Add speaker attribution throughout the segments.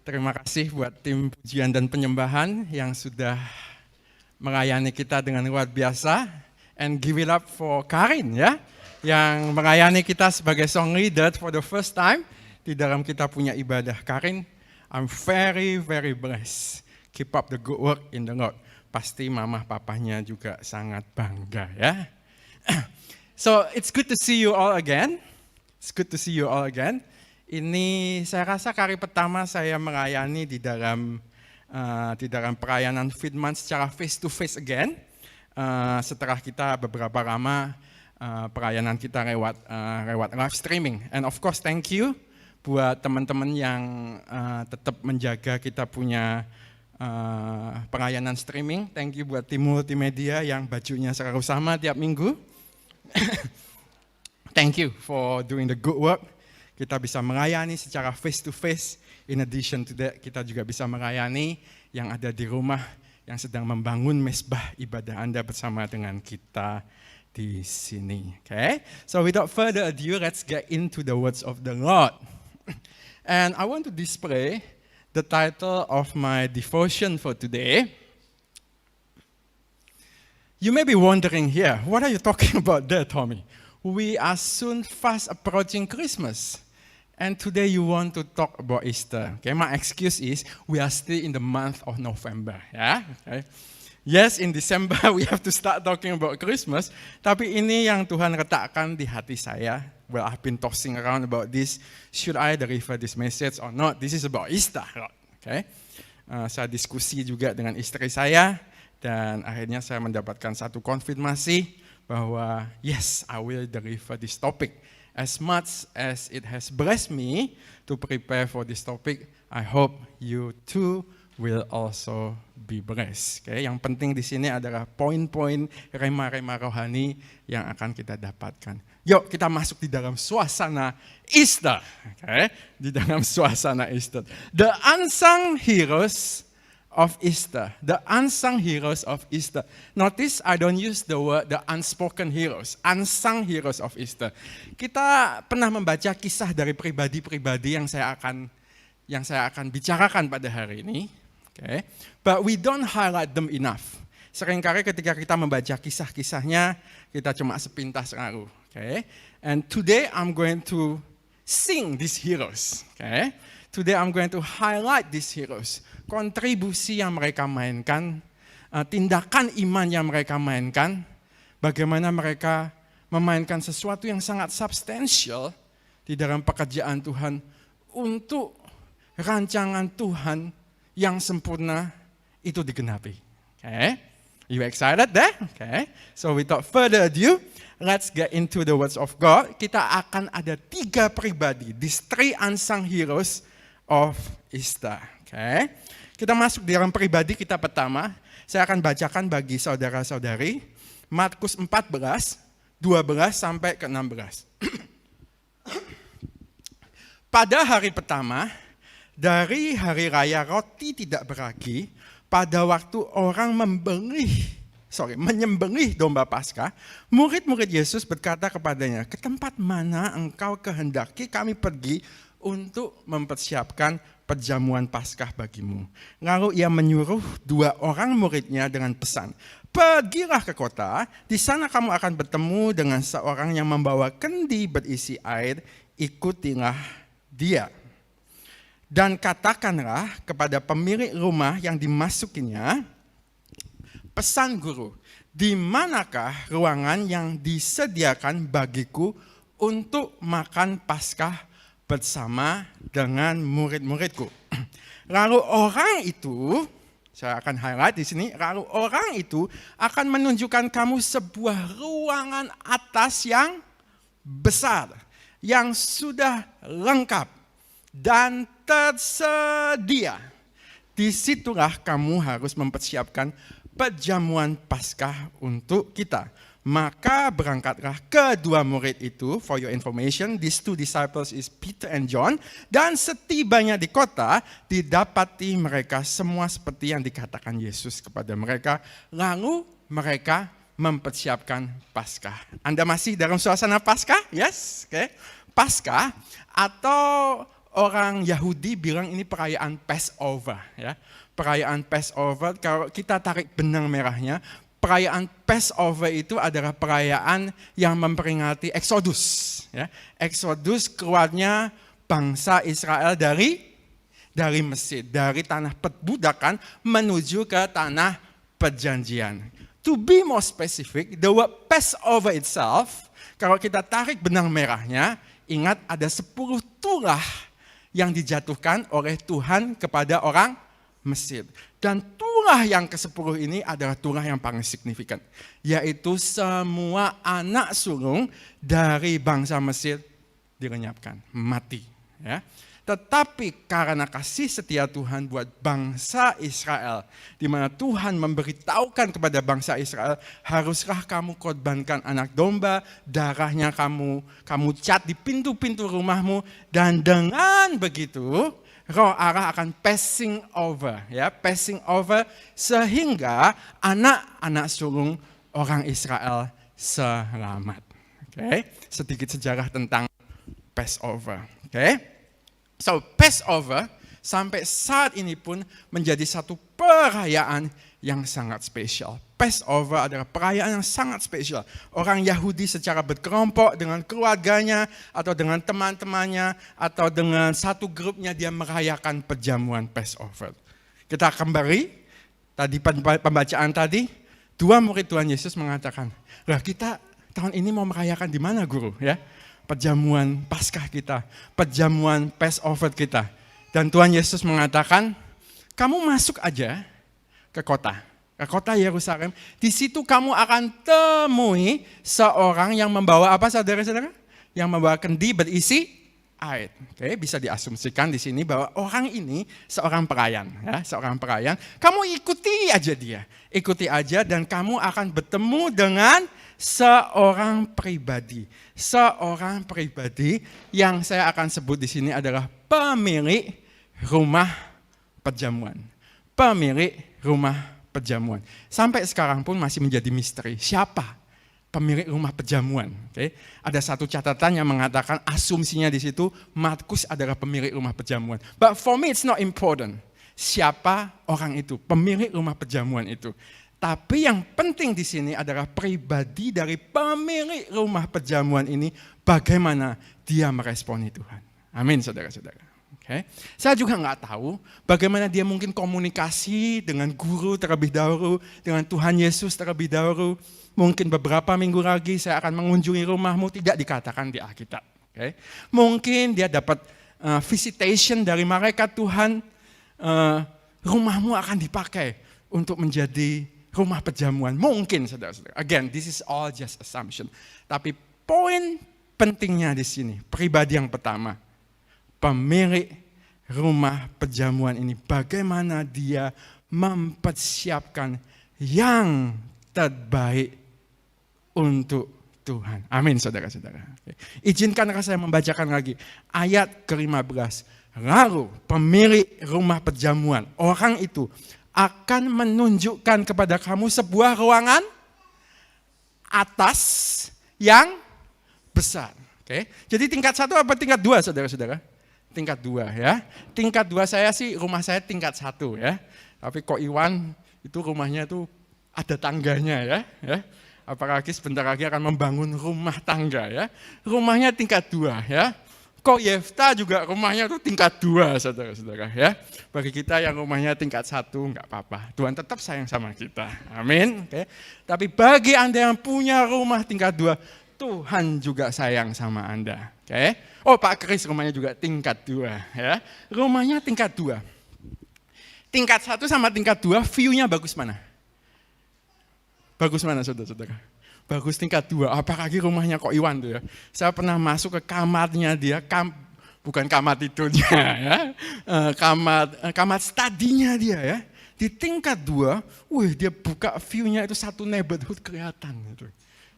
Speaker 1: Terima kasih buat tim pujian dan penyembahan yang sudah melayani kita dengan luar biasa. And give it up for Karin ya, yang melayani kita sebagai song leader for the first time di dalam kita punya ibadah. Karin, I'm very blessed. Keep up the good work in the Lord. Pasti mama papanya juga sangat bangga ya. So it's good to see you all again. It's good to see you all again. Ini saya rasa kali pertama saya melayani di dalam pelayanan Fitman secara face to face again. Setelah kita beberapa lama pelayanan kita lewat live streaming. And of course thank you buat teman-teman yang tetap menjaga kita punya pelayanan streaming. Thank you buat tim multimedia yang bajunya selalu sama tiap minggu. Thank you for doing the good work. Kita bisa melayani secara face to face. In addition to that, kita juga bisa melayani yang ada di rumah yang sedang membangun mesbah ibadah Anda bersama dengan kita di sini. Okay? So without further ado, let's get into the words of the Lord. And I want to display the title of my devotion for today. You may be wondering here, what are you talking about there, Tommy? We are soon fast approaching Christmas. And today you want to talk about Easter. Okay, my excuse is we are still in the month of November. Yeah? Okay. Yes, in December we have to start talking about Christmas. Tapi ini yang Tuhan letakkan di hati saya. Well, I've been tossing around about this. Should I deliver this message or not? This is about Easter. Okay. Saya diskusi juga dengan istri saya. Dan akhirnya saya mendapatkan satu konfirmasi bahwa yes, I will deliver this topic. As much as it has blessed me to prepare for this topic, I hope you too will also be blessed. Okay? Yang penting di sini adalah poin-poin rema-rema rohani yang akan kita dapatkan. Yuk kita masuk di dalam suasana Easter. Okay? Di dalam suasana Easter. The unsung heroes of Easter. The unsung heroes of Easter. Notice I don't use the word the unspoken heroes. Unsung heroes of Easter. Kita pernah membaca kisah dari pribadi-pribadi yang saya akan bicarakan pada hari ini. Okay. But we don't highlight them enough. Seringkali ketika kita membaca kisah-kisahnya, kita cuma sepintas lalu. Okay. And today I'm going to sing these heroes. Okay. Today I'm going to highlight these heroes. Kontribusi yang mereka mainkan, tindakan iman yang mereka mainkan, bagaimana mereka memainkan sesuatu yang sangat substansial di dalam pekerjaan Tuhan untuk rancangan Tuhan yang sempurna itu digenapi. Okay? You excited there? Okay. So without further ado, let's get into the words of God. Kita akan ada 3 pribadi, these 3 unsung heroes of Easter. Okay. Kita masuk di dalam pribadi kita pertama. Saya akan bacakan bagi saudara-saudari Markus 14, 12 sampai ke 16. Pada hari pertama dari hari raya roti tidak beragi, pada waktu orang menyembelih domba Paskah, murid-murid Yesus berkata kepadanya, "Ke tempat mana engkau kehendaki kami pergi untuk mempersiapkan perjamuan Paskah bagimu?" Lalu ia menyuruh 2 orang muridnya dengan pesan, "Pergilah ke kota, di sana kamu akan bertemu dengan seorang yang membawa kendi berisi air, ikutilah dia. Dan katakanlah kepada pemilik rumah yang dimasukinya, pesan guru, di manakah ruangan yang disediakan bagiku untuk makan Paskah bersama dengan murid-muridku?" Lalu orang itu, saya akan highlight di sini, lalu orang itu akan menunjukkan kamu sebuah ruangan atas yang besar, yang sudah lengkap dan tersedia. Disitulah kamu harus mempersiapkan perjamuan Paskah untuk kita. Maka berangkatlah kedua murid itu, for your information, these 2 disciples is Peter and John, dan setibanya di kota, didapati mereka semua seperti yang dikatakan Yesus kepada mereka, lalu mereka mempersiapkan Paskah. Anda masih dalam suasana Paskah? Yes? Okay. Paskah atau orang Yahudi bilang ini perayaan Passover. Ya. Perayaan Passover, kalau kita tarik benang merahnya, perayaan Passover itu adalah perayaan yang memperingati Exodus. Ya. Exodus keluarnya bangsa Israel dari Mesir, dari tanah perbudakan menuju ke tanah perjanjian. To be more specific, the word Passover itself, kalau kita tarik benang merahnya, ingat ada 10 tulah yang dijatuhkan oleh Tuhan kepada orang Mesir. Dan tulah yang ke-10 ini adalah tulah yang paling signifikan, yaitu semua anak sulung dari bangsa Mesir dilenyapkan, mati. Ya. Tetapi karena kasih setia Tuhan buat bangsa Israel, di mana Tuhan memberitahukan kepada bangsa Israel, haruslah kamu korbankan anak domba, darahnya kamu cat di pintu-pintu rumahmu, dan dengan begitu Roh Allah akan passing over, ya, passing over sehingga anak-anak sulung orang Israel selamat. Oke, sedikit sejarah tentang Passover. Oke. So, Passover sampai saat ini pun menjadi satu perayaan yang sangat spesial. Passover adalah perayaan yang sangat spesial. Orang Yahudi secara berkelompok dengan keluarganya atau dengan teman-temannya atau dengan satu grupnya dia merayakan perjamuan Passover. Kita kembali, tadi pembacaan tadi, 2 murid Tuhan Yesus mengatakan, lah kita tahun ini mau merayakan di mana guru? Ya? Perjamuan Paskah kita, perjamuan Passover kita. Dan Tuhan Yesus mengatakan, kamu masuk aja ke kota Yerusalem. Di situ kamu akan temui seorang yang membawa apa saudara-saudara? Yang membawa kendi berisi air. Oke, bisa diasumsikan di sini bahwa orang ini seorang pelayan. Ya, seorang pelayan. Kamu ikuti aja dia. Ikuti aja dan kamu akan bertemu dengan seorang pribadi yang saya akan sebut di sini adalah pemilik rumah perjamuan. Pemilik rumah perjamuan. Sampai sekarang pun masih menjadi misteri. Siapa pemilik rumah perjamuan? Okay. Ada satu catatan yang mengatakan asumsinya di situ Markus adalah pemilik rumah perjamuan. But for me it's not important. Siapa orang itu, pemilik rumah perjamuan itu? Tapi yang penting di sini adalah pribadi dari pemilik rumah perjamuan ini, bagaimana dia meresponi Tuhan. Amin, saudara-saudara. Okay. Saya juga nggak tahu bagaimana dia mungkin komunikasi dengan guru terlebih dahulu, dengan Tuhan Yesus terlebih dahulu. Mungkin beberapa minggu lagi saya akan mengunjungi rumahmu, tidak dikatakan di Alkitab. Okay. Mungkin dia dapat visitation dari malaikat Tuhan, rumahmu akan dipakai untuk menjadi rumah perjamuan. Mungkin, saudara-saudara. Again, this is all just assumption. Tapi poin pentingnya di sini, pribadi yang pertama, pemilik rumah perjamuan ini, bagaimana dia mempersiapkan yang terbaik untuk Tuhan. Amin, saudara-saudara. Izinkan saya membacakan lagi ayat ke-15. Lalu pemilik rumah perjamuan, orang itu akan menunjukkan kepada kamu sebuah ruangan atas yang besar. Oke. Jadi tingkat 1 apa tingkat 2 saudara-saudara? Tingkat 2 ya. Tingkat 2 saya sih, rumah saya tingkat 1 ya. Tapi kok Iwan itu rumahnya itu ada tangganya ya. Apalagi sebentar lagi akan membangun rumah tangga ya. Rumahnya tingkat 2 ya. Kok Yefta juga rumahnya itu tingkat 2 saudara-saudara ya. Bagi kita yang rumahnya tingkat 1 enggak apa-apa. Tuhan tetap sayang sama kita. Amin. Oke. Tapi bagi Anda yang punya rumah tingkat 2, Tuhan juga sayang sama Anda. Oke. Oh, Pak Kris rumahnya juga tingkat 2 ya. Rumahnya tingkat 2. Tingkat 1 sama tingkat 2 view-nya bagus mana? Bagus mana saudara-saudara? Bagus tingkat 2, apalagi rumahnya kok Iwan tuh ya. Saya pernah masuk ke kamarnya dia, bukan kamar tidurnya ya, kamar studinya dia ya. Di tingkat 2, dia buka view-nya itu satu neighborhood kelihatan gitu.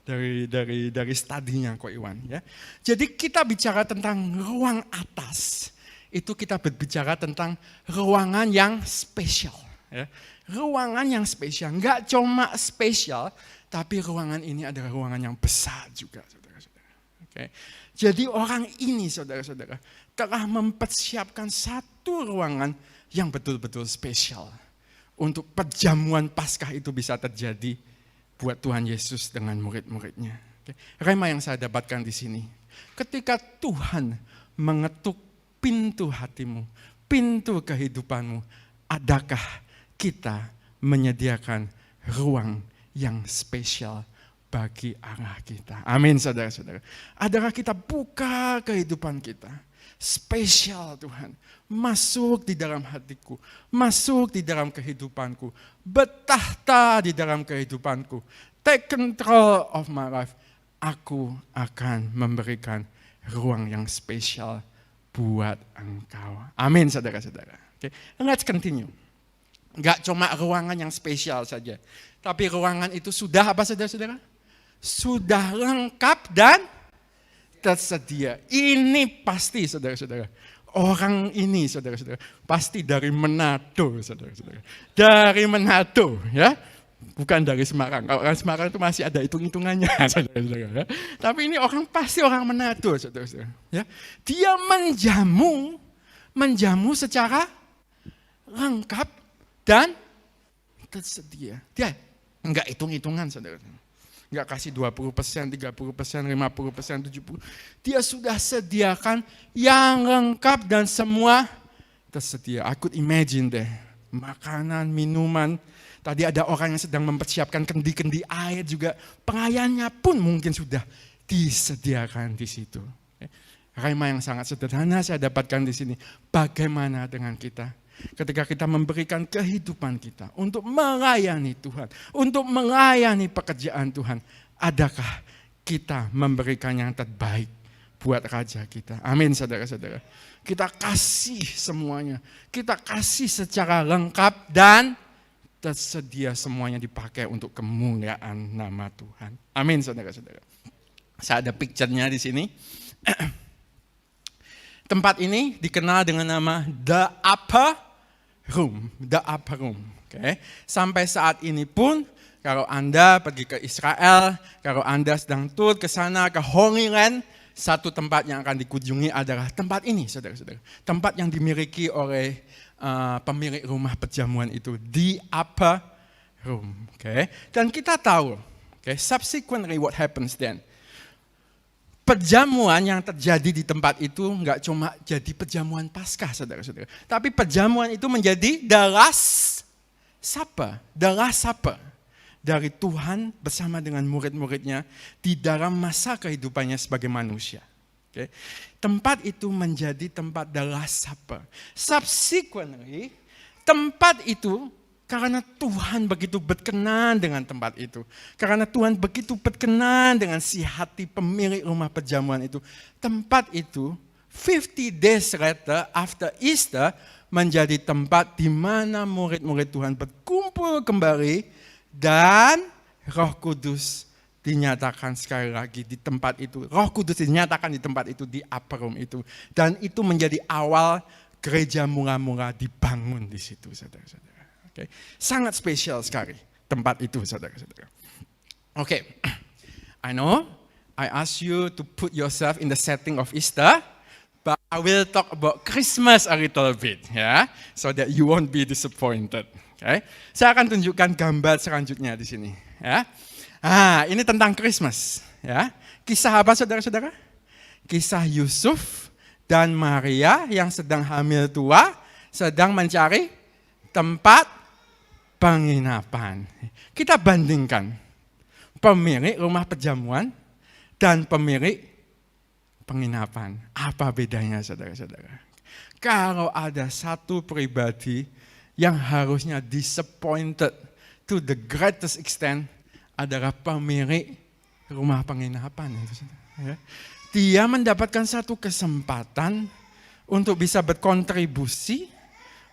Speaker 1: Dari studinya kok Iwan ya. Jadi kita bicara tentang ruang atas, itu kita berbicara tentang ruangan yang spesial ya. Ruangan yang spesial, enggak cuma spesial, tapi ruangan ini adalah ruangan yang besar juga, saudara-saudara. Okay. Jadi orang ini saudara-saudara telah mempersiapkan satu ruangan yang betul-betul spesial untuk perjamuan Paskah itu bisa terjadi buat Tuhan Yesus dengan murid-muridnya. Okay. Rema yang saya dapatkan di sini, ketika Tuhan mengetuk pintu hatimu, pintu kehidupanmu, adakah kita menyediakan ruang yang spesial bagi arah kita? Amin, saudara-saudara. Adakah kita buka kehidupan kita? Spesial Tuhan, masuk di dalam hatiku, masuk di dalam kehidupanku, bertahta di dalam kehidupanku, take control of my life. Aku akan memberikan ruang yang spesial buat engkau. Amin, saudara-saudara. Okay. Let's continue. Enggak cuma ruangan yang spesial saja, tapi ruangan itu sudah apa, saudara-saudara? Sudah lengkap dan tersedia. Ini pasti, saudara-saudara. Orang ini, saudara-saudara, pasti dari Manado, saudara-saudara. Dari Manado, ya. Bukan dari Semarang. Kalau orang Semarang itu masih ada hitung-hitungannya, saudara-saudara. Tapi ini orang pasti orang Manado, saudara-saudara. Ya. Dia menjamu secara lengkap dan tersedia. Dia enggak hitung-hitungan, saudara-saudara. Enggak kasih 20%, 30%, 50%, 70%. Dia sudah sediakan yang lengkap dan semua tersedia. I could imagine deh. Makanan, minuman. Tadi ada orang yang sedang mempersiapkan kendi-kendi air juga. Pelayannya pun mungkin sudah disediakan di situ. Rema yang sangat sederhana saya dapatkan di sini. Bagaimana dengan kita? Ketika kita memberikan kehidupan kita untuk melayani Tuhan, untuk melayani pekerjaan Tuhan, adakah kita memberikan yang terbaik buat Raja kita? Amin, saudara-saudara. Kita kasih semuanya, kita kasih secara lengkap dan tersedia, semuanya dipakai untuk kemuliaan nama Tuhan. Amin, saudara-saudara. Saya ada picture-nya di sini. Tempat ini dikenal dengan nama The Upper Room, The Upper Room. Okay. Sampai saat ini pun, kalau Anda pergi ke Israel, kalau Anda sedang tur ke sana, ke Holy Land, satu tempat yang akan dikunjungi adalah tempat ini, saudara-saudara. Tempat yang dimiliki oleh pemilik rumah perjamuan itu, The Upper Room. Okay. Dan kita tahu, okay, subsequently what happens then. Perjamuan yang terjadi di tempat itu enggak cuma jadi perjamuan Paskah, saudara-saudara. Tapi perjamuan itu menjadi the last supper dari Tuhan bersama dengan murid-muridnya di dalam masa kehidupannya sebagai manusia. Okay. Tempat itu menjadi tempat the last supper. Subsequently, tempat itu karena Tuhan begitu berkenan dengan tempat itu. Karena Tuhan begitu berkenan dengan si hati pemilik rumah perjamuan itu. Tempat itu 50 days later after Easter menjadi tempat di mana murid-murid Tuhan berkumpul kembali dan Roh Kudus dinyatakan sekali lagi di tempat itu. Roh Kudus dinyatakan di tempat itu, di upper room itu. Dan itu menjadi awal gereja mula-mula dibangun di situ, saudara-saudara. Okay. Sangat spesial sekali tempat itu, saudara-saudara. Oke, I know I ask you to put yourself in the setting of Easter, but I will talk about Christmas a little bit, ya, so that you won't be disappointed. Okay. Saya akan tunjukkan gambar selanjutnya di sini. Ya. Ini tentang Christmas. Ya. Kisah apa, saudara-saudara? Kisah Yusuf dan Maria yang sedang hamil tua, sedang mencari tempat penginapan. Kita bandingkan pemilik rumah perjamuan dan pemilik penginapan. Apa bedanya, saudara-saudara? Kalau ada satu pribadi yang harusnya disappointed to the greatest extent adalah pemilik rumah penginapan. Dia mendapatkan satu kesempatan untuk bisa berkontribusi,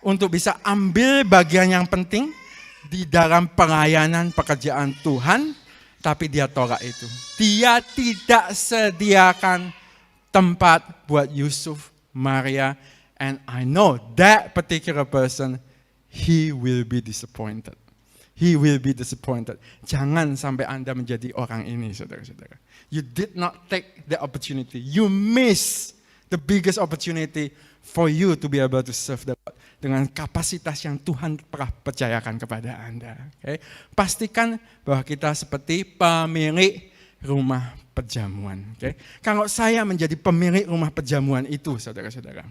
Speaker 1: untuk bisa ambil bagian yang penting di dalam pelayanan pekerjaan Tuhan, tapi dia tolak itu. Dia tidak sediakan tempat buat Yusuf, Maria, and I know that particular person, he will be disappointed. he will be disappointed. Jangan sampai Anda menjadi orang ini, saudara-saudara. You did not take the opportunity. You miss the biggest opportunity for you to be able to serve the Lord dengan kapasitas yang Tuhan pernah percayakan kepada Anda. Okay? Pastikan bahwa kita seperti pemilik rumah perjamuan. Okay? Kalau saya menjadi pemilik rumah perjamuan itu, saudara-saudara,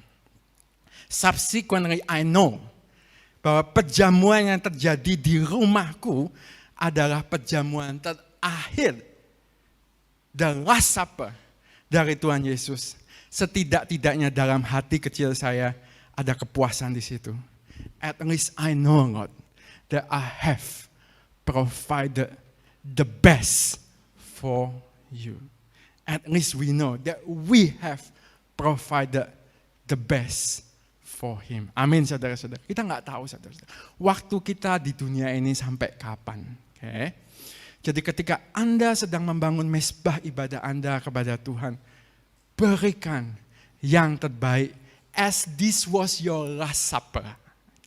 Speaker 1: subsequently I know bahwa perjamuan yang terjadi di rumahku adalah perjamuan terakhir, the last supper dari Tuhan Yesus. Setidak-tidaknya dalam hati kecil saya ada kepuasan di situ. At least I know, Lord, that I have provided the best for you. At least we know that we have provided the best for him. Amin, saudara-saudara. Kita nggak tahu, saudara-saudara, waktu kita di dunia ini sampai kapan. Okay? Jadi ketika Anda sedang membangun mezbah ibadah Anda kepada Tuhan, berikan yang terbaik. As this was your last supper.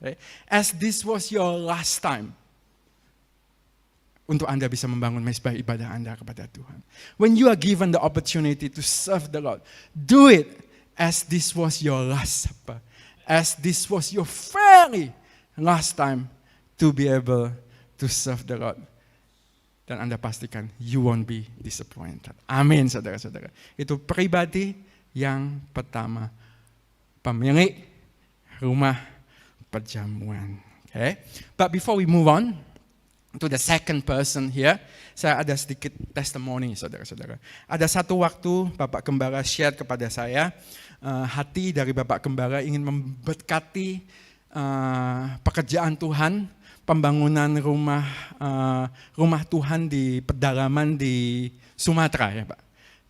Speaker 1: Okay? As this was your last time. Untuk Anda bisa membangun mezbah ibadah Anda kepada Tuhan. When you are given the opportunity to serve the Lord, do it as this was your last supper. As this was your very last time to be able to serve the Lord. Dan Anda pastikan you won't be disappointed. Amin, saudara-saudara. Itu pribadi yang pertama. Pemilik rumah perjamuan. Okay? But before we move on to the second person here, saya ada sedikit testimoni, saudara-saudara. Ada satu waktu Bapak Gembala share kepada saya, hati dari Bapak Gembala ingin memberkati pekerjaan Tuhan, pembangunan rumah Tuhan di pedalaman di Sumatera, ya Pak,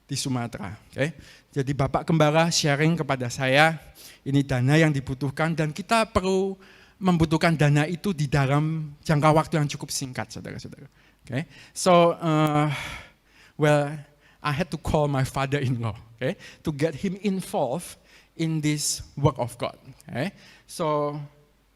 Speaker 1: di Sumatera. Okay? Jadi Bapak Gembala sharing kepada saya, ini dana yang dibutuhkan dan kita perlu membutuhkan dana itu di dalam jangka waktu yang cukup singkat, saudara-saudara. Okay? So, I had to call my father-in-law, okay, to get him involved in this work of God. Okay? So,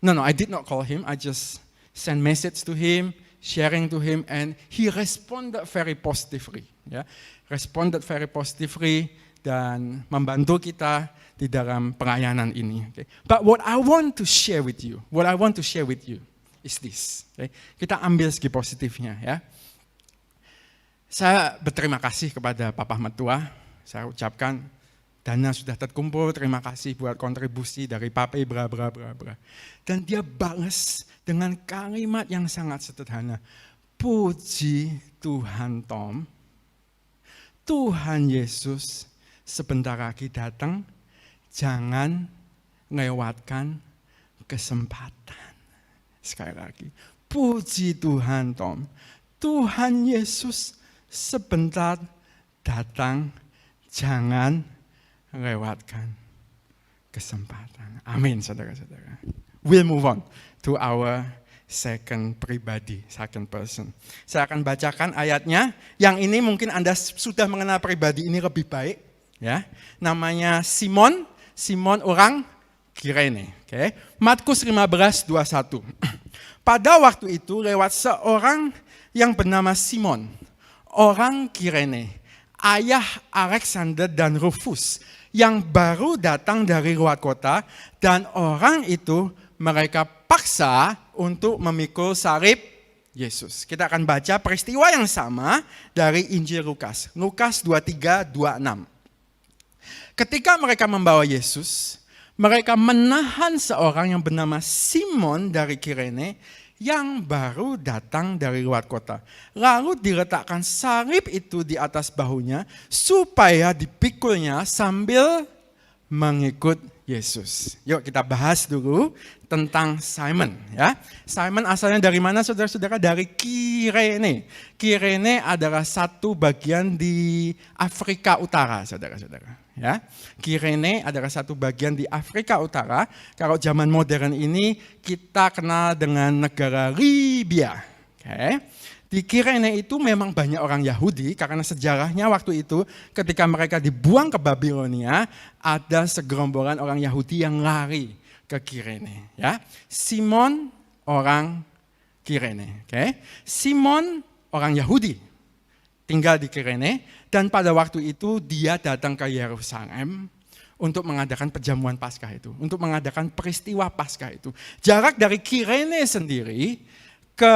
Speaker 1: no, I did not call him. I just sent message to him, sharing to him, and he responded very positively. Yeah? Responded very positively dan membantu kita di dalam pelayanan ini. Okay? But what I want to share with you is this. Okay? Kita ambil segi positifnya, ya. Saya berterima kasih kepada Papa Mertua. Saya ucapkan dana sudah terkumpul, terima kasih buat kontribusi dari Papa bra. Dan dia balas dengan kalimat yang sangat sederhana. Puji Tuhan Tom, Tuhan Yesus sebentar lagi datang, jangan lewatkan kesempatan. Sekali lagi, puji Tuhan Tom, Tuhan Yesus sebentar datang, jangan lewatkan kesempatan. Amin, saudara-saudara. We'll move on to our second person. Saya akan bacakan ayatnya. Yang ini mungkin Anda sudah mengenal pribadi ini lebih baik. Ya, namanya Simon orang Kirene. Okay. Markus 15:21. Pada waktu itu lewat seorang yang bernama Simon, orang Kirene, ayah Alexander dan Rufus, yang baru datang dari luar kota, dan orang itu mereka paksa untuk memikul salib Yesus. Kita akan baca peristiwa yang sama dari Injil Lukas. Lukas 23:26. Ketika mereka membawa Yesus, mereka menahan seorang yang bernama Simon dari Kirene yang baru datang dari luar kota. Lalu diletakkan salib itu di atas bahunya supaya dipikulnya sambil mengikut Yesus. Yuk kita bahas dulu tentang Simon. Ya. Simon asalnya dari mana, saudara-saudara? Dari Kirene. Kirene adalah satu bagian di Afrika Utara, saudara-saudara. Ya, Kirene adalah satu bagian di Afrika Utara. Kalau zaman modern ini kita kenal dengan negara Libya. Okay. Di Kirene itu memang banyak orang Yahudi karena sejarahnya waktu itu ketika mereka dibuang ke Babilonia, ada segerombolan orang Yahudi yang lari ke Kirene. Ya, Simon orang Kirene. Okay? Simon orang Yahudi, tinggal di Kirene, dan pada waktu itu dia datang ke Yerusalem untuk mengadakan perjamuan Paskah itu, untuk mengadakan peristiwa Paskah itu. Jarak dari Kirene sendiri ke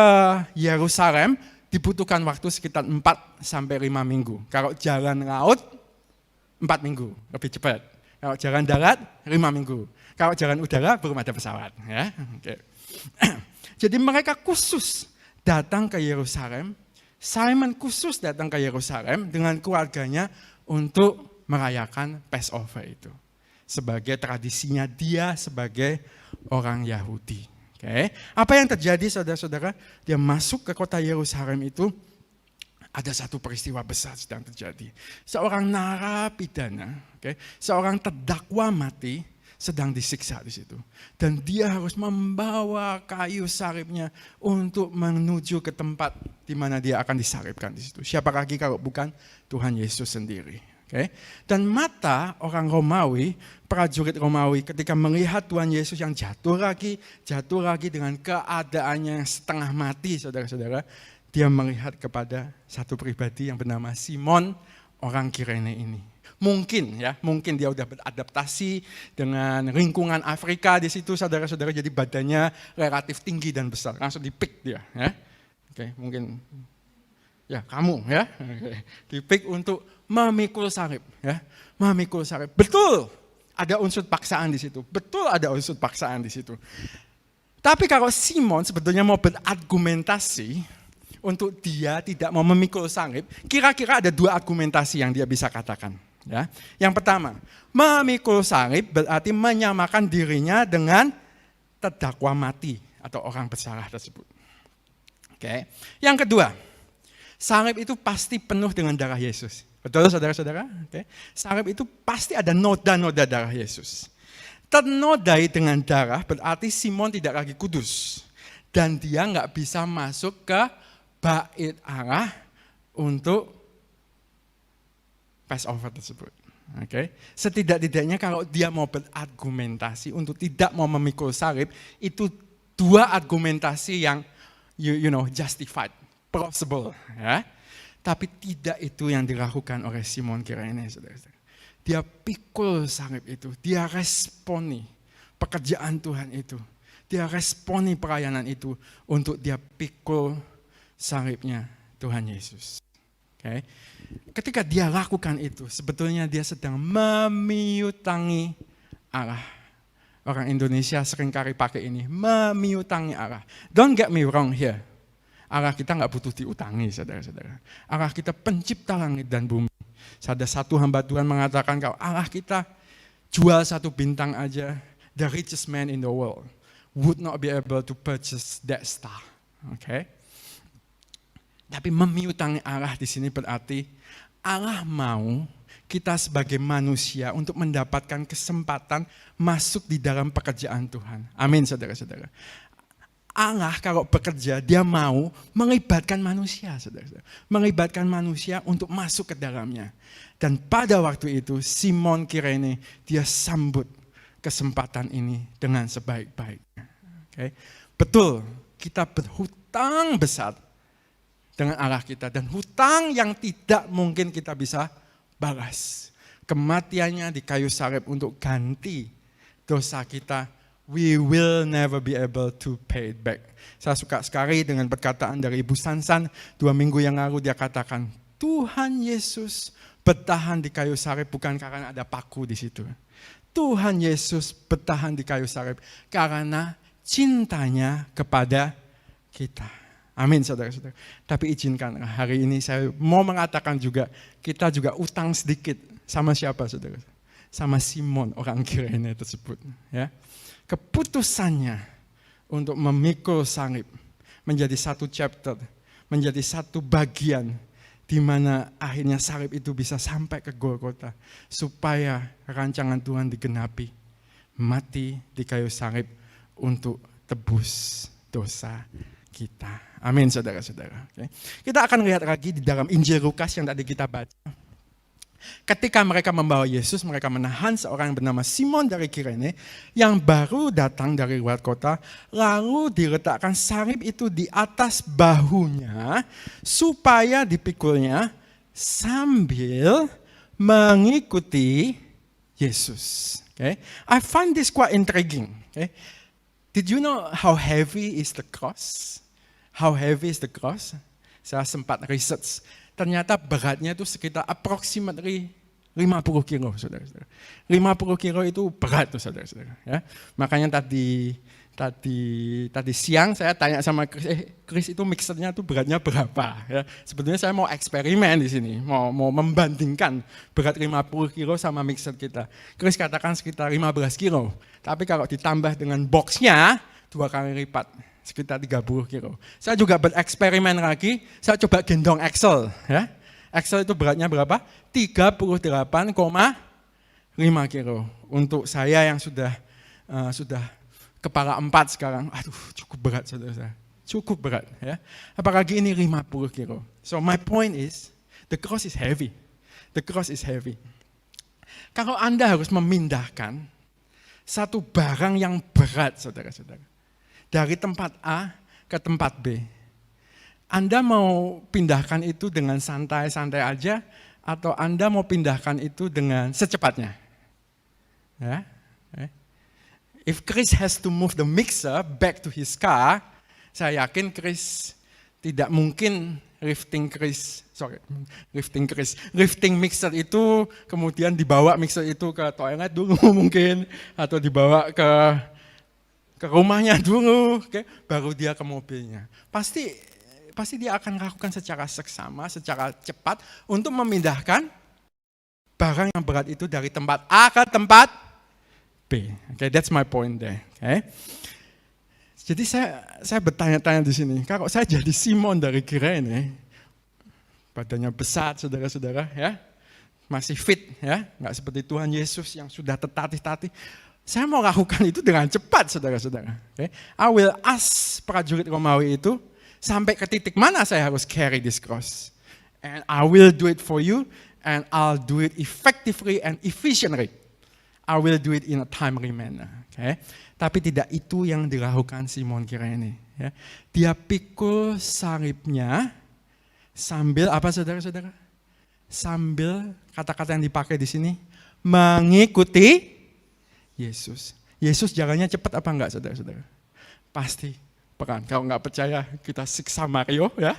Speaker 1: Yerusalem dibutuhkan waktu sekitar 4 sampai 5 minggu. Kalau jalan laut 4 minggu, lebih cepat. Kalau jalan darat 5 minggu. Kalau jalan udara belum ada pesawat, ya. Okay. Jadi mereka khusus datang ke Yerusalem. Simon khusus datang ke Yerusalem dengan keluarganya untuk merayakan Passover itu. Sebagai tradisinya dia sebagai orang Yahudi. Okay. Apa yang terjadi saudara-saudara? Dia masuk ke kota Yerusalem itu, ada satu peristiwa besar sedang terjadi. Seorang narapidana, seorang terdakwa mati, sedang disiksa di situ. Dan dia harus membawa kayu salibnya untuk menuju ke tempat di mana dia akan disalibkan di situ. Siapa lagi kalau bukan Tuhan Yesus sendiri. Okay? Dan mata orang Romawi, prajurit Romawi ketika melihat Tuhan Yesus yang jatuh lagi dengan keadaannya yang setengah mati, saudara-saudara, dia melihat kepada satu pribadi yang bernama Simon, orang Kirene ini. Mungkin dia udah beradaptasi dengan lingkungan Afrika di situ, saudara-saudara, jadi badannya relatif tinggi dan besar, langsung dipik dia, ya. Oke, mungkin ya kamu, ya, dipik untuk memikul salib, ya, memikul salib. Betul, ada unsur paksaan di situ, Tapi kalau Simon sebetulnya mau berargumentasi untuk dia tidak mau memikul salib, kira-kira ada 2 argumentasi yang dia bisa katakan. Ya. Yang pertama, memikul salib berarti menyamakan dirinya dengan terdakwa mati atau orang bersalah tersebut. Oke. Yang kedua, salib itu pasti penuh dengan darah Yesus. Betul saudara-saudara? Oke. Salib itu pasti ada noda-noda darah Yesus. Ternodai dengan darah berarti Simon tidak lagi kudus. Dan dia nggak bisa masuk ke bait Allah untuk Passover tersebut. Okay. Setidak-tidaknya kalau dia mau berargumentasi untuk tidak mau memikul salib, itu 2 argumentasi yang justified, plausible. Ya. Tapi tidak itu yang dilakukan oleh Simon Kirene. Saudara-saudara. Dia pikul salib itu, dia responi pekerjaan Tuhan itu. Dia responi pelayanan itu untuk dia pikul salibnya Tuhan Yesus. Okay. Ketika dia lakukan itu, sebetulnya dia sedang memiutangi Allah. Orang Indonesia seringkali pakai ini, memiutangi Allah. Don't get me wrong here. Allah kita nggak butuh diutangi, saudara-saudara. Allah kita pencipta langit dan bumi. Ada satu hamba Tuhan mengatakan kalau Allah kita jual 1 bintang aja, the richest man in the world would not be able to purchase that star. Okay? Tapi memiutangi Allah di sini berarti Allah mau kita sebagai manusia untuk mendapatkan kesempatan masuk di dalam pekerjaan Tuhan. Amin, saudara-saudara. Allah kalau bekerja, dia mau melibatkan manusia, saudara-saudara. Melibatkan manusia untuk masuk ke dalamnya. Dan pada waktu itu, Simon Kirene, dia sambut kesempatan ini dengan sebaik-baiknya. Okay? Betul, kita berhutang besar dengan Allah kita. Dan hutang yang tidak mungkin kita bisa balas. Kematiannya di kayu salib untuk ganti dosa kita. We will never be able to pay it back. Saya suka sekali dengan perkataan dari Ibu Sansan. 2 minggu yang lalu dia katakan, Tuhan Yesus bertahan di kayu salib bukan karena ada paku di situ. Tuhan Yesus bertahan di kayu salib karena cintanya kepada kita. Amin, saudara-saudara. Tapi izinkan hari ini saya mau mengatakan juga, kita juga utang sedikit sama siapa, saudara? Sama Simon, orang Kirene tersebut. Ya. Keputusannya untuk memikul salib menjadi satu chapter, menjadi satu bagian di mana akhirnya salib itu bisa sampai ke Golgota, supaya rancangan Tuhan digenapi, mati di kayu salib untuk tebus dosa kita. Amin, saudara-saudara. Okay. Kita akan lihat lagi di dalam Injil Lukas yang tadi kita baca. Ketika mereka membawa Yesus, mereka menahan seorang yang bernama Simon dari Kirene yang baru datang dari luar kota, lalu diletakkan salib itu di atas bahunya supaya dipikulnya sambil mengikuti Yesus. Okay? I find this quite intriguing. Okay? Did you know how heavy is the cross? How heavy is the cross? Saya sempat research. Ternyata beratnya itu sekitar approximately 50 kilo, saudara-saudara. 50 kilo itu berat tuh, saudara-saudara. Ya. Makanya tadi siang saya tanya sama Chris itu mixernya tuh beratnya berapa? Ya. Sebetulnya saya mau eksperimen di sini, mau membandingkan berat 50 kilo sama mixer kita. Chris katakan sekitar 15 kilo, tapi kalau ditambah dengan boxnya 2 kali lipat. Sekitar 30 kilo. Saya juga bereksperimen lagi, saya coba gendong Axel. Ya. Axel itu beratnya berapa? 38,5 kilo. Untuk saya yang sudah kepala 4 sekarang, aduh cukup berat saudara. Cukup berat. Ya. Apalagi ini 50 kilo. So my point is, the cross is heavy. The cross is heavy. Kalau Anda harus memindahkan satu barang yang berat, saudara-saudara, dari tempat A ke tempat B. Anda mau pindahkan itu dengan santai-santai aja, atau Anda mau pindahkan itu dengan secepatnya? Ya. If Chris has to move the mixer back to his car, saya yakin Chris tidak mungkin lifting mixer itu, kemudian dibawa mixer itu ke toilet dulu mungkin, atau dibawa ke rumahnya dulu, baru dia ke mobilnya. Pasti dia akan lakukan secara seksama, secara cepat untuk memindahkan barang yang berat itu dari tempat A ke tempat B. Okay, that's my point there. Okay. Jadi saya bertanya-tanya di sini, kalau saya jadi Simon dari Kirene, badannya besar, saudara-saudara, ya, masih fit, ya, nggak seperti Tuhan Yesus yang sudah tertatih-tatih. Saya mau lakukan itu dengan cepat, saudara-saudara. Okay? I will ask prajurit Romawi itu sampai ke titik mana saya harus carry this cross. And I will do it for you, and I'll do it effectively and efficiently. I will do it in a timely manner. Okay? Tapi tidak itu yang dilakukan Simon Kirene. Ya. Dia pikul salibnya sambil apa, saudara-saudara? Sambil kata-kata yang dipakai di sini, mengikuti Yesus. Yesus jalannya cepat apa enggak, saudara-saudara? Pasti pelan. Kalau enggak percaya, kita siksa Mario, ya.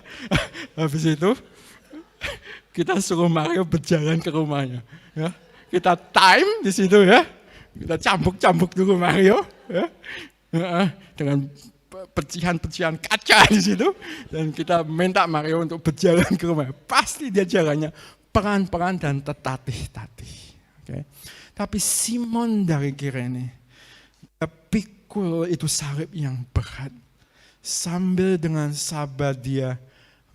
Speaker 1: Habis itu kita suruh Mario berjalan ke rumahnya, ya. Kita time di situ, ya. Kita cambuk-cambuk dulu Mario, ya. Dengan pecihan-pecihan kaca di situ, dan kita minta Mario untuk berjalan ke rumah. Pasti dia jalannya pelan-pelan dan tertatih-tatih. Okay. Tapi Simon dari Kirene, dia pikul itu salib yang berat, sambil dengan sabar dia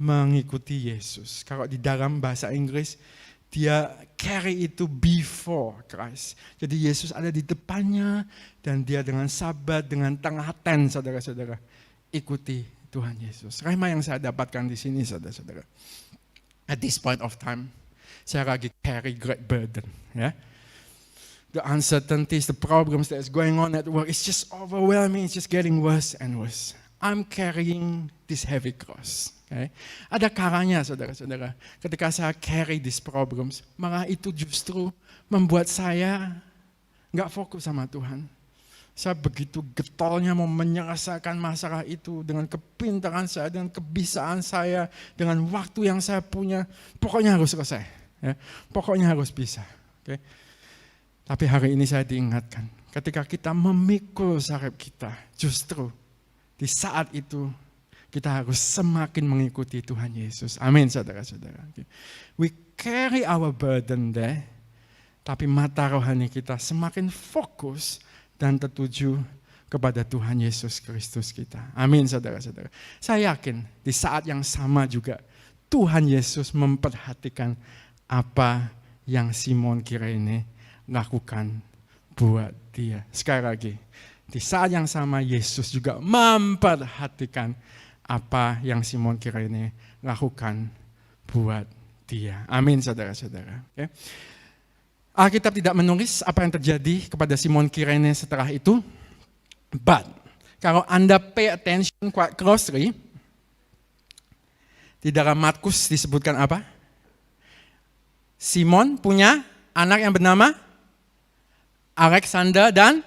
Speaker 1: mengikuti Yesus. Kalau di dalam bahasa Inggris, dia carry itu before Christ. Jadi Yesus ada di depannya, dan dia dengan sabar, dengan telaten, saudara-saudara, ikuti Tuhan Yesus. Rema yang saya dapatkan di sini, saudara-saudara. At this point of time, saya lagi carry great burden. Ya. The uncertainties, the problems that is going on at work, it's just overwhelming, it's just getting worse and worse. I'm carrying this heavy cross. Okay? Ada kalanya, saudara-saudara, ketika saya carry these problems, malah itu justru membuat saya nggak fokus sama Tuhan. Saya begitu getolnya mau menyelesaikan masalah itu dengan kepintaran saya, dengan kebisaan saya, dengan waktu yang saya punya. Pokoknya harus selesai. Ya? Pokoknya harus bisa. Okay? Tapi hari ini saya diingatkan, ketika kita memikul salib kita, justru di saat itu kita harus semakin mengikuti Tuhan Yesus. Amin, saudara-saudara. We carry our burden there, tapi mata rohani kita semakin fokus dan tertuju kepada Tuhan Yesus Kristus kita. Amin, saudara-saudara. Saya yakin di saat yang sama juga Tuhan Yesus memperhatikan apa yang Simon Kirene lakukan buat dia. Sekali lagi, di saat yang sama Yesus juga memperhatikan apa yang Simon Kirene lakukan buat dia. Amin, saudara-saudara. Okay. Alkitab tidak menulis apa yang terjadi kepada Simon Kirene setelah itu. But, kalau Anda pay attention quite closely, di dalam Markus disebutkan apa? Simon punya anak yang bernama Alexander dan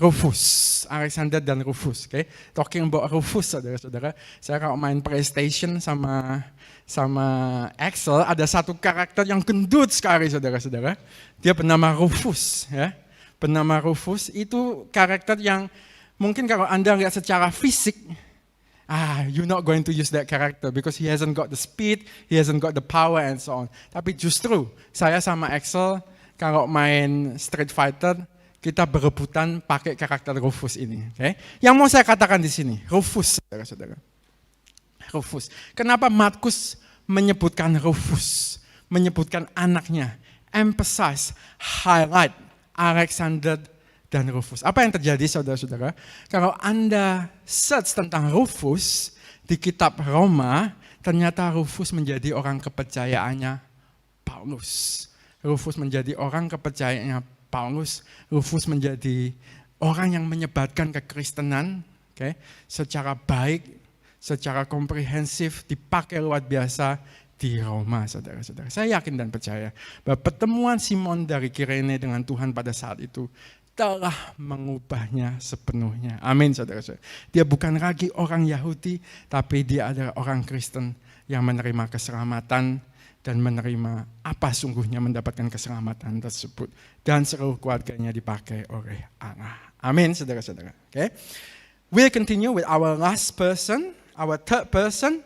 Speaker 1: Rufus. Alexander dan Rufus. Okay? Talking about Rufus, saudara-saudara. Saya kalau main PlayStation sama Excel, ada satu karakter yang gendut sekali, saudara-saudara. Dia bernama Rufus. Ya. Bernama Rufus itu karakter yang mungkin kalau Anda lihat secara fisik, you're not going to use that character because he hasn't got the speed, he hasn't got the power and so on. Tapi justru saya sama Excel kalau main Street Fighter, kita berebutan pakai karakter Rufus ini. Okay? Yang mau saya katakan di sini, Rufus, saudara-saudara. Rufus. Kenapa Markus menyebutkan Rufus? Menyebutkan anaknya. Emphasize, highlight Alexander dan Rufus. Apa yang terjadi, saudara-saudara? Kalau Anda search tentang Rufus di kitab Roma, ternyata Rufus menjadi orang kepercayaannya Paulus. Rufus menjadi orang kepercayaannya Paulus. Rufus menjadi orang yang menyebarkan kekristenan, okay, secara baik, secara komprehensif, dipakai luar biasa di Roma, saudara-saudara. Saya yakin dan percaya bahwa pertemuan Simon dari Kirene dengan Tuhan pada saat itu telah mengubahnya sepenuhnya. Amin, saudara-saudara. Dia bukan lagi orang Yahudi, tapi dia adalah orang Kristen yang menerima keselamatan dan menerima apa sungguhnya mendapatkan keselamatan tersebut. Dan seluruh keluarganya dipakai oleh Allah. Amin, saudara-saudara. Okay. We'll continue with our last person, our third person.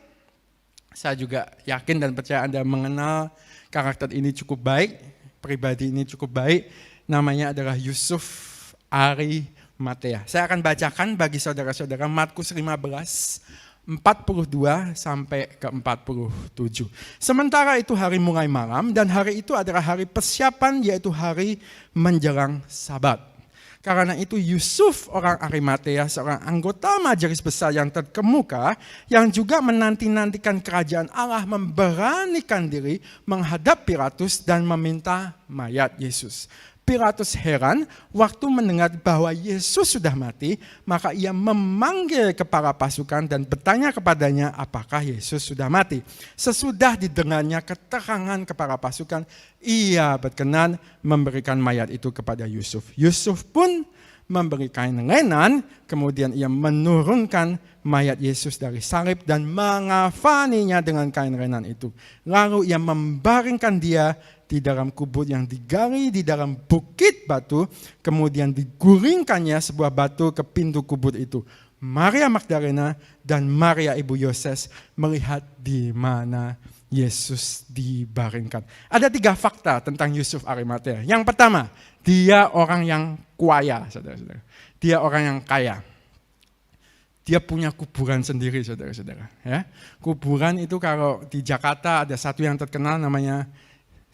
Speaker 1: Saya juga yakin dan percaya Anda mengenal karakter ini cukup baik, pribadi ini cukup baik. Namanya adalah Yusuf Arimatea. Saya akan bacakan bagi saudara-saudara Markus 15, 42 sampai ke 47. Sementara itu hari mulai malam dan hari itu adalah hari persiapan, yaitu hari menjelang Sabat. Karena itu Yusuf orang Arimatea, seorang anggota majelis besar yang terkemuka, yang juga menanti-nantikan kerajaan Allah, memberanikan diri menghadap Pilatus dan meminta mayat Yesus. Pilatus heran waktu mendengar bahwa Yesus sudah mati, maka ia memanggil kepala pasukan dan bertanya kepadanya apakah Yesus sudah mati. Sesudah didengarnya keterangan kepala pasukan, ia berkenan memberikan mayat itu kepada Yusuf. Yusuf pun memberi kain lenan, kemudian ia menurunkan mayat Yesus dari salib dan mengafaninya dengan kain lenan itu. Lalu ia membaringkan dia di dalam kubur yang digali di dalam bukit batu, kemudian diguringkannya sebuah batu ke pintu kubur itu. Maria Magdalena dan Maria ibu Yoses melihat di mana Yesus dibaringkan. Ada 3 fakta tentang Yusuf Arimatea. Yang pertama, dia orang yang kaya, saudara-saudara. Dia orang yang kaya. Dia punya kuburan sendiri, saudara-saudara. Ya. Kuburan itu kalau di Jakarta ada satu yang terkenal namanya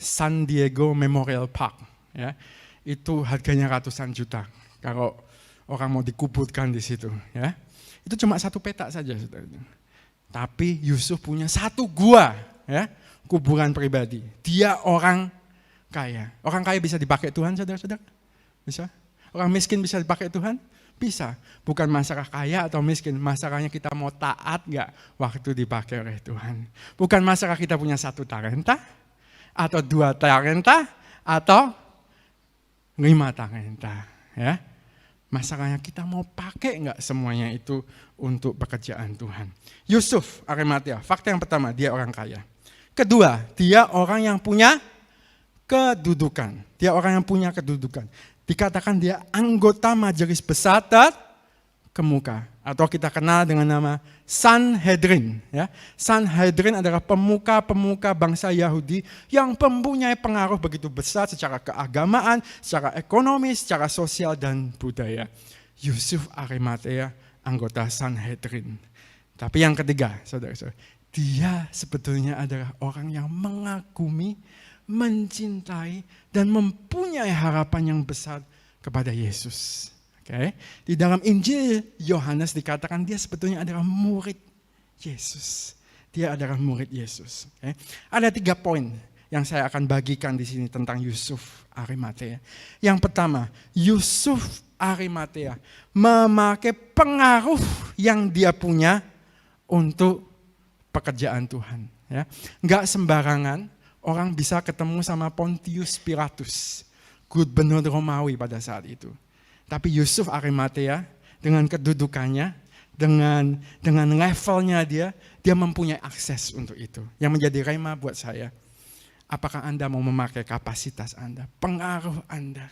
Speaker 1: San Diego Memorial Park, ya, itu harganya ratusan juta. Kalau orang mau dikuburkan di situ, ya, itu cuma 1 petak saja, saudara. Tapi Yusuf punya 1 gua, ya, kuburan pribadi. Dia orang kaya. Orang kaya bisa dipakai Tuhan, saudara-saudara? Bisa? Orang miskin bisa dipakai Tuhan? Bisa. Bukan masalah kaya atau miskin, masalahnya kita mau taat nggak waktu dipakai oleh Tuhan. Bukan masalah kita punya 1 talenta, atau 2 talenta, atau 5 talenta. Ya. Masalahnya kita mau pakai enggak semuanya itu untuk pekerjaan Tuhan. Yusuf Arimatea, fakta yang pertama, dia orang kaya. Kedua, dia orang yang punya kedudukan. Dia orang yang punya kedudukan. Dikatakan dia anggota majelis besar terkemuka. Atau kita kenal dengan nama Sanhedrin. Ya. Sanhedrin adalah pemuka-pemuka bangsa Yahudi yang mempunyai pengaruh begitu besar secara keagamaan, secara ekonomi, secara sosial dan budaya. Yusuf Arimatea, anggota Sanhedrin. Tapi yang ketiga, saudara-saudara, dia sebetulnya adalah orang yang mengagumi, mencintai, dan mempunyai harapan yang besar kepada Yesus. Okay. Di dalam Injil Yohanes dikatakan dia sebetulnya adalah murid Yesus. Dia adalah murid Yesus. Okay? Ada 3 poin yang saya akan bagikan di sini tentang Yusuf Arimatea. Yang pertama, Yusuf Arimatea memakai pengaruh yang dia punya untuk pekerjaan Tuhan. Ya. Nggak sembarangan orang bisa ketemu sama Pontius Pilatus, gubernur Romawi pada saat itu. Tapi Yusuf Arimatea dengan kedudukannya, dengan levelnya dia mempunyai akses untuk itu. Yang menjadi rema buat saya, apakah Anda mau memakai kapasitas Anda, pengaruh Anda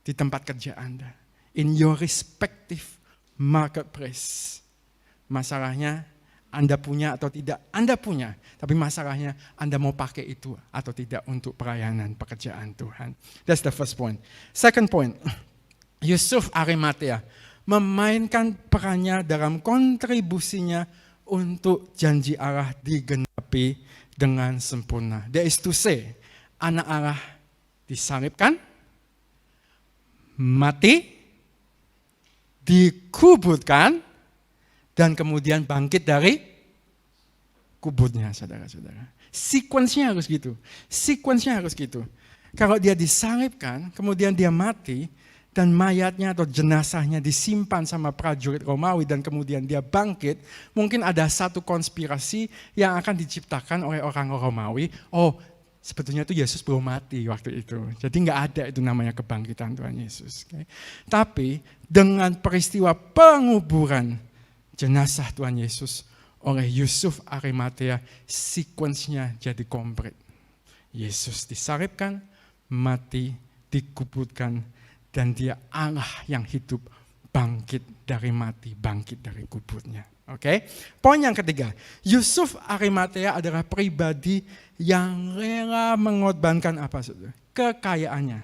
Speaker 1: di tempat kerja Anda, in your respective marketplace. Masalahnya Anda punya atau tidak, Anda punya. Tapi masalahnya Anda mau pakai itu atau tidak untuk pelayanan pekerjaan Tuhan. That's the first point. Second point, Yusuf Arimatea memainkan perannya dalam kontribusinya untuk janji Allah digenapi dengan sempurna. That is to say, anak Allah disalibkan, mati, dikuburkan, dan kemudian bangkit dari kuburnya, saudara-saudara. Sekuensnya harus gitu. Kalau dia disalibkan, kemudian dia mati, dan mayatnya atau jenazahnya disimpan sama prajurit Romawi, dan kemudian dia bangkit, mungkin ada satu konspirasi yang akan diciptakan oleh orang Romawi. Oh, sebetulnya itu Yesus belum mati waktu itu. Jadi nggak ada itu namanya kebangkitan Tuhan Yesus. Okay? Tapi dengan peristiwa penguburan jenazah Tuhan Yesus oleh Yusuf Arimatea, sekuensnya jadi komplit. Yesus disalibkan, mati, dikuburkan, dan dia Allah yang hidup, bangkit dari mati, bangkit dari kuburnya. Oke? Poin yang ketiga, Yusuf Arimatea adalah pribadi yang rela mengorbankan apa? Kekayaannya.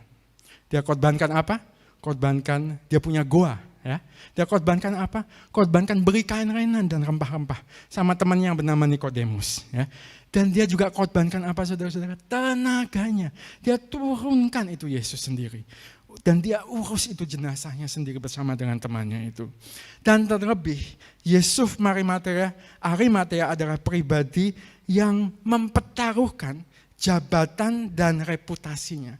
Speaker 1: Dia korbankan apa? Korbankan dia punya goa. Ya, dia korbankan apa? Korbankan beri kain renan dan rempah-rempah sama temannya yang bernama Nikodemus. Ya. Dan dia juga korbankan apa, saudara-saudara? Tenaganya. Dia turunkan itu Yesus sendiri. Dan dia urus itu jenazahnya sendiri bersama dengan temannya itu. Dan terlebih, Yusuf Arimatea adalah pribadi yang mempertaruhkan jabatan dan reputasinya.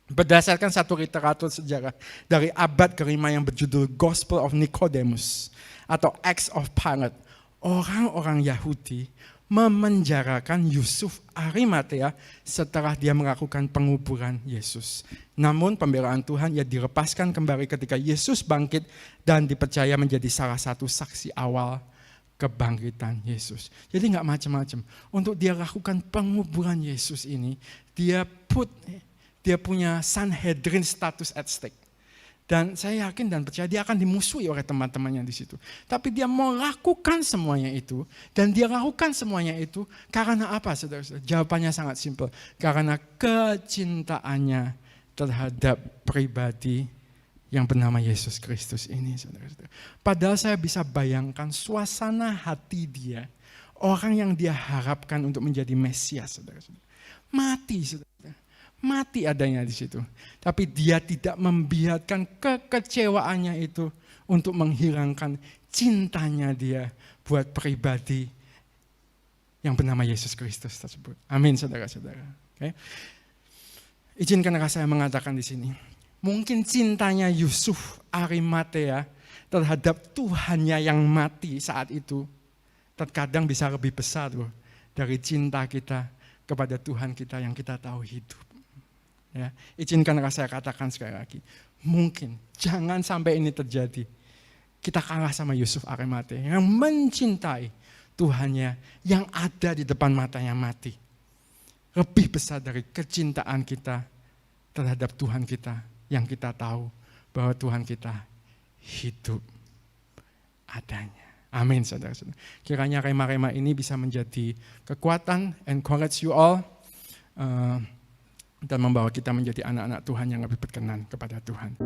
Speaker 1: Berdasarkan satu literatur sejarah dari abad ke-5 yang berjudul Gospel of Nicodemus atau Acts of Pilate, orang-orang Yahudi memenjarakan Yusuf Arimatea setelah dia melakukan penguburan Yesus. Namun pembelaan Tuhan, ia dilepaskan kembali ketika Yesus bangkit dan dipercaya menjadi salah satu saksi awal kebangkitan Yesus. Jadi nggak macam-macam. Untuk dia lakukan penguburan Yesus ini, dia punya Sanhedrin status at stake. Dan saya yakin dan percaya dia akan dimusuhi oleh teman-temannya di situ. Tapi dia mau lakukan semuanya itu, dan dia lakukan semuanya itu karena apa, saudara-saudara? Jawabannya sangat simpel. Karena kecintaannya terhadap pribadi yang bernama Yesus Kristus ini, saudara-saudara. Padahal saya bisa bayangkan suasana hati dia, orang yang dia harapkan untuk menjadi Mesias, saudara-saudara. Mati, saudara. Mati adanya di situ. Tapi dia tidak membiarkan kekecewaannya itu untuk menghilangkan cintanya dia buat pribadi yang bernama Yesus Kristus tersebut. Amin, saudara-saudara. Okay? Izinkanlah saya mengatakan di sini, mungkin cintanya Yusuf Arimatea terhadap Tuhannya yang mati saat itu terkadang bisa lebih besar loh dari cinta kita kepada Tuhan kita yang kita tahu hidup. Ya, izinkanlah saya katakan sekali lagi, mungkin jangan sampai ini terjadi. Kita kalah sama Yusuf Arimatea yang mencintai Tuhannya yang ada di depan matanya mati. Lebih besar dari kecintaan kita terhadap Tuhan kita yang kita tahu bahwa Tuhan kita hidup adanya. Amin, saudara-saudara. Kiranya rema-rema ini bisa menjadi kekuatan, encourage you all, dan membawa kita menjadi anak-anak Tuhan yang lebih berkenan kepada Tuhan.